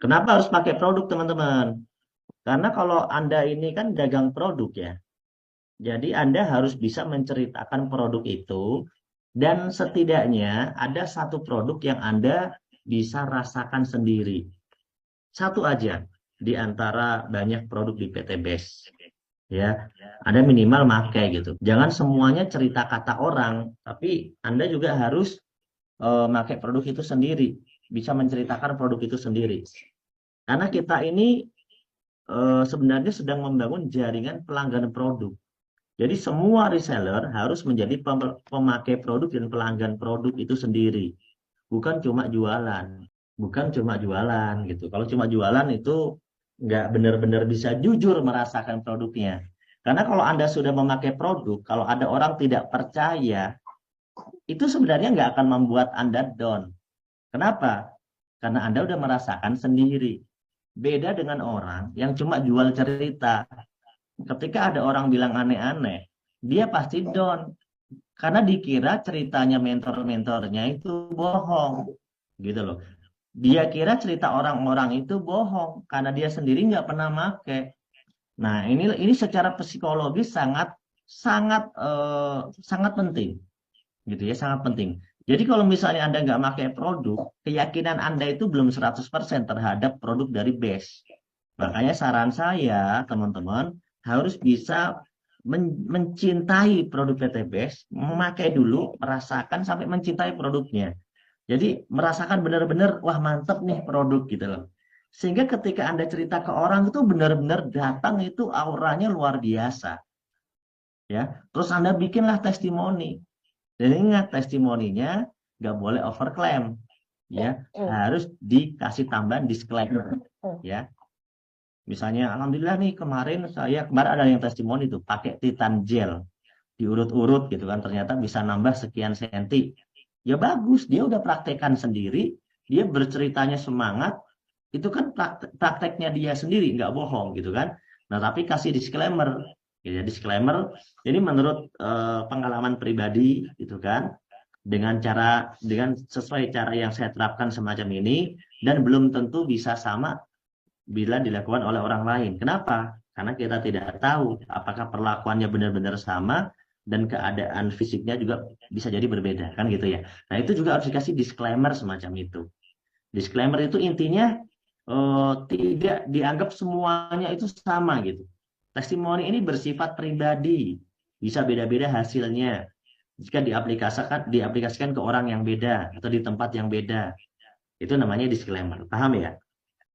Kenapa harus pakai produk, teman-teman? Karena kalau Anda ini kan dagang produk ya. Jadi Anda harus bisa menceritakan produk itu dan setidaknya ada satu produk yang Anda bisa rasakan sendiri. Satu aja di antara banyak produk di PT BES. Ya, Anda minimal pakai gitu. Jangan semuanya cerita kata orang, tapi Anda juga harus pakai produk itu sendiri, bisa menceritakan produk itu sendiri. Karena kita ini sebenarnya sedang membangun jaringan pelanggan produk. Jadi semua reseller harus menjadi pemakai produk dan pelanggan produk itu sendiri, bukan cuma jualan, bukan cuma jualan gitu. Kalau cuma jualan itu nggak benar-benar bisa jujur merasakan produknya. Karena kalau Anda sudah memakai produk, kalau ada orang tidak percaya, itu sebenarnya nggak akan membuat Anda down. Kenapa? Karena Anda udah merasakan sendiri. Beda dengan orang yang cuma jual cerita. Ketika ada orang bilang aneh-aneh, dia pasti down. Karena dikira ceritanya mentor-mentornya itu bohong. Gitu loh. Dia kira cerita orang-orang itu bohong. Karena dia sendiri nggak pernah make. Nah, ini secara psikologis sangat sangat sangat penting gitu ya, sangat penting. Jadi kalau misalnya Anda nggak pakai produk, keyakinan Anda itu belum 100% terhadap produk dari base. Makanya saran saya, teman-teman, harus bisa mencintai produk PT Base, memakai dulu, merasakan sampai mencintai produknya. Jadi merasakan benar-benar, wah mantep nih produk gitu loh. Sehingga ketika Anda cerita ke orang itu benar-benar datang itu auranya luar biasa. Ya, terus Anda bikinlah testimoni. Dan ingat testimoninya nggak boleh overclaim, ya harus dikasih tambahan disclaimer, ya. Misalnya, alhamdulillah nih kemarin ada yang testimoni tuh pakai Titan gel diurut-urut gitu kan, ternyata bisa nambah sekian senti. Ya bagus, dia udah praktekkan sendiri, dia berceritanya semangat, itu kan prakteknya dia sendiri, nggak bohong gitu kan. Nah tapi kasih disclaimer, ya disclaimer. Jadi menurut pengalaman pribadi gitu kan, dengan sesuai cara yang saya terapkan semacam ini dan belum tentu bisa sama bila dilakukan oleh orang lain. Kenapa? Karena kita tidak tahu apakah perlakuannya benar-benar sama dan keadaan fisiknya juga bisa jadi berbeda kan gitu ya. Nah, itu juga harus dikasih disclaimer semacam itu. Disclaimer itu intinya tidak dianggap semuanya itu sama gitu. Testimoni ini bersifat pribadi, bisa beda-beda hasilnya jika diaplikasikan ke orang yang beda atau di tempat yang beda. Itu namanya disclaimer. Paham ya?